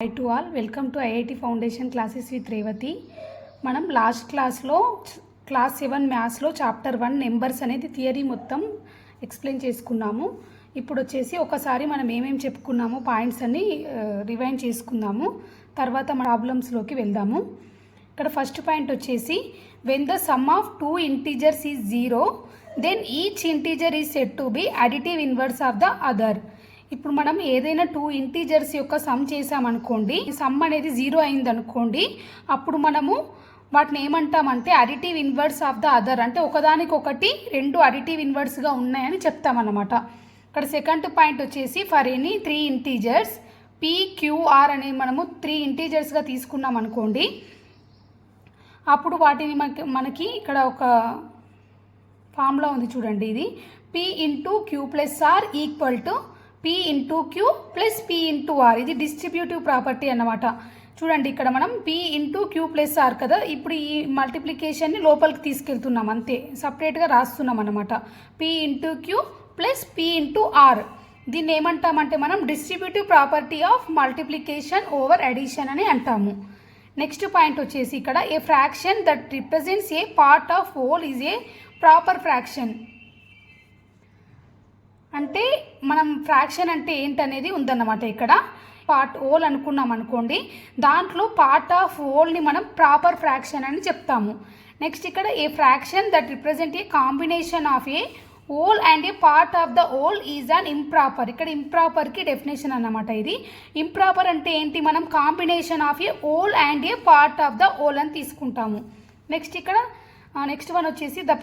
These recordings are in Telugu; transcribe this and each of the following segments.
Hi to all, welcome to IIT Foundation classes with Revati. మనం లాస్ట్ క్లాస్లో క్లాస్ 7 మ్యాథ్స్లో చాప్టర్ 1 నెంబర్స్ అనేది థియరీ మొత్తం ఎక్స్ప్లెయిన్ చేసుకున్నాము. ఇప్పుడు వచ్చేసి ఒకసారి మనం ఏమేమి చెప్పుకున్నామో పాయింట్స్ అన్ని రివైండ్ చేసుకుందాము. తర్వాత మన ప్రాబ్లమ్స్లోకి వెళ్దాము. ఇక్కడ ఫస్ట్ పాయింట్ వచ్చేసి when the sum of two integers is 0 then each integer is said to be additive inverse of the other. ఇప్పుడు మనం ఏదైనా 2 ఇంటీజర్స్ యొక్క సమ్ చేసామనుకోండి, సమ్ అనేది 0 అయిందనుకోండి, అప్పుడు మనము వాటిని ఏమంటామంటే additive inverse of the other, అంటే ఒకదానికొకటి రెండు అడిటివ్ ఇన్వర్స్గా ఉన్నాయని చెప్తామన్నమాట. ఇక్కడ సెకండ్ పాయింట్ వచ్చేసి ఫర్ ఎనీ 3 ఇంటీజర్స్ PQR అనేది మనము 3 ఇంటీజర్స్గా తీసుకున్నాం అనుకోండి, అప్పుడు వాటిని మనకి ఇక్కడ ఒక ఫార్ములా ఉంది చూడండి. ఇది P into Q plus R equal to P into Q plus P into R. ఇది డిస్ట్రిబ్యూటివ్ ప్రాపర్టీ అన్నమాట. చూడండి, ఇక్కడ మనం P into Q plus R కదా, ఇప్పుడు ఈ మల్టిప్లికేషన్ని లోపలికి తీసుకెళ్తున్నాం, అంతే సపరేట్గా రాస్తున్నాం అన్నమాట. P into Q plus P into R. దీన్ని ఏమంటామంటే మనం distributive property of multiplication over addition అని అంటాము. నెక్స్ట్ పాయింట్ వచ్చేసి ఇక్కడ ఏ fraction that represents A part of whole is a proper fraction. అంటే మనం ఫ్రాక్షన్ అంటే ఏంటనేది ఉందన్నమాట. ఇక్కడ పార్ట్ హోల్ అనుకున్నాం అనుకోండి, దాంట్లో పార్ట్ ఆఫ్ హోల్ని మనం ప్రాపర్ ఫ్రాక్షన్ అని చెప్తాము. నెక్స్ట్ ఇక్కడ ఏ fraction that represent A combination of A whole and A part of the whole is an improper. ఇక్కడ ఇంప్రాపర్కి డెఫినేషన్ అన్నమాట. ఇది ఇంప్రాపర్ అంటే ఏంటి, మనం combination of A whole and A part of the whole అని తీసుకుంటాము. నెక్స్ట్ ఇక్కడ నెక్స్ట్ వన్ వచ్చేసి ద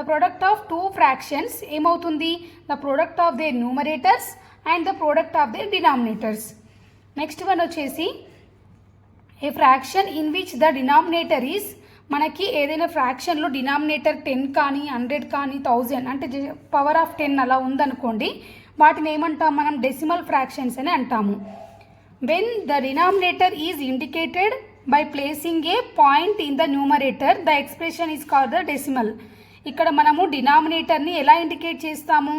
ప్రోడక్ట్ ఆఫ్ 2 ఫ్రాక్షన్స్ ఏమవుతుంది, the product of their numerators and the product of their denominators. Next one వచ్చేసి ఏ fraction in which the denominator is, మనకి ఏదైనా ఫ్రాక్షన్లో డినామినేటర్ 10 కానీ 100 కానీ 1000 అంటే పవర్ ఆఫ్ 10 అలా ఉందనుకోండి, వాటిని ఏమంటాం మనం డెసిమల్ ఫ్రాక్షన్స్ అని అంటాము. When the denominator is indicated by placing a point in the numerator the expression is called the decimal. ఇక్కడ మనము డినామినేటర్ని ఎలా ఇండికేట్ చేస్తాము,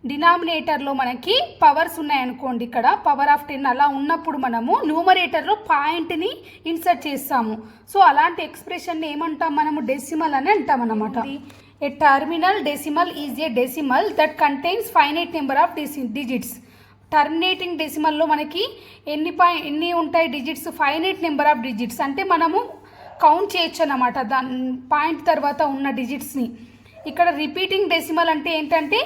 డినామినేటర్లో మనకి పవర్స్ ఉన్నాయనుకోండి, ఇక్కడ పవర్ ఆఫ్ 10 అలా ఉన్నప్పుడు మనము న్యూమరేటర్లో పాయింట్ని ఇన్సర్ట్ చేస్తాము. సో అలాంటి ఎక్స్ప్రెషన్ని ఏమంటాం మనము డెసిమల్ అని అంటాం అన్నమాట. A terminal decimal is a decimal that contains finite number of digits. Terminating డెసిమల్లో మనకి ఎన్ని ఉంటాయి digits, finite number of digits, అంటే మనము కౌంట్ చేయొచ్చు అన్నమాట దాని పాయింట్ తర్వాత ఉన్న డిజిట్స్ని. ఇక్కడ రిపీటింగ్ డెసిమల్ అంటే ఏంటంటే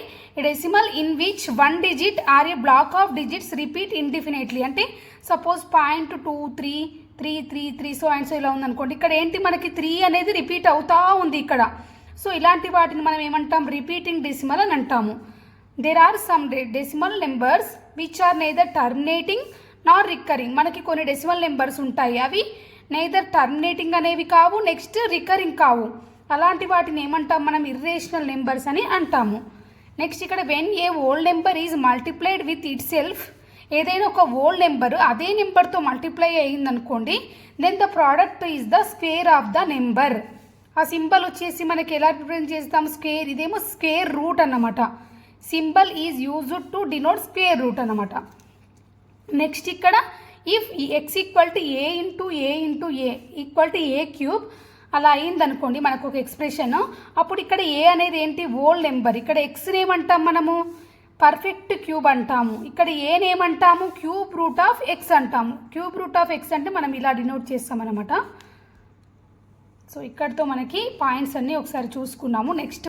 decimal in which 1 digit or a block of digits repeat indefinitely. అంటే సపోజ్ 0.23 3 3 3 సో అండ్ సో ఇలా ఉందనుకోండి, ఇక్కడ ఏంటి మనకి 3 అనేది రిపీట్ అవుతా ఉంది ఇక్కడ. సో ఇలాంటి వాటిని మనం ఏమంటాం, రిపీటింగ్ డెసిమల్ అని అంటాము. There are some decimal numbers which are neither terminating nor recurring. మనకి కొన్ని డెసిమల్ నెంబర్స్ ఉంటాయి, అవి నెయిదర్ టర్మినేటింగ్ అనేవి కావు, నెక్స్ట్ రికరింగ్ కావు. అలాంటి వాటిని ఏమంటాం మనం ఇర్రేషనల్ నెంబర్స్ అని అంటాము. నెక్స్ట్ ఇక్కడ when a whole number is multiplied with itself, ఏదైనా ఒక హోల్ నెంబర్ అదే నెంబర్తో మల్టిప్లై అయ్యిందనుకోండి, then the product is the square of the number. ఆ సింబల్ వచ్చేసి మనకి ఎలా రిప్రజెంట్ చేస్తాం, స్క్వేర్. ఇదేమో స్క్వేర్ రూట్ అన్నమాట. Symbol is used to denote square root అన్నమాట. నెక్స్ట్ ఇక్కడ if x equal to a into a into a equal to a cube అలా అయిందనుకోండి మనకు ఒక ఎక్స్ప్రెషన్, అప్పుడు ఇక్కడ ఏ అనేది ఏంటి, హోల్ నెంబర్. ఇక్కడ ఎక్స్ని ఏమంటాం మనము, పర్ఫెక్ట్ క్యూబ్ అంటాము. ఇక్కడ ఏనేమంటాము, క్యూబ్ రూట్ ఆఫ్ ఎక్స్ అంటాము. క్యూబ్ రూట్ ఆఫ్ ఎక్స్ అంటే మనం ఇలా డినోట్ చేస్తాం అనమాట. సో ఇక్కడితో మనకి పాయింట్స్ అన్నీ ఒకసారి చూసుకున్నాము. నెక్స్ట్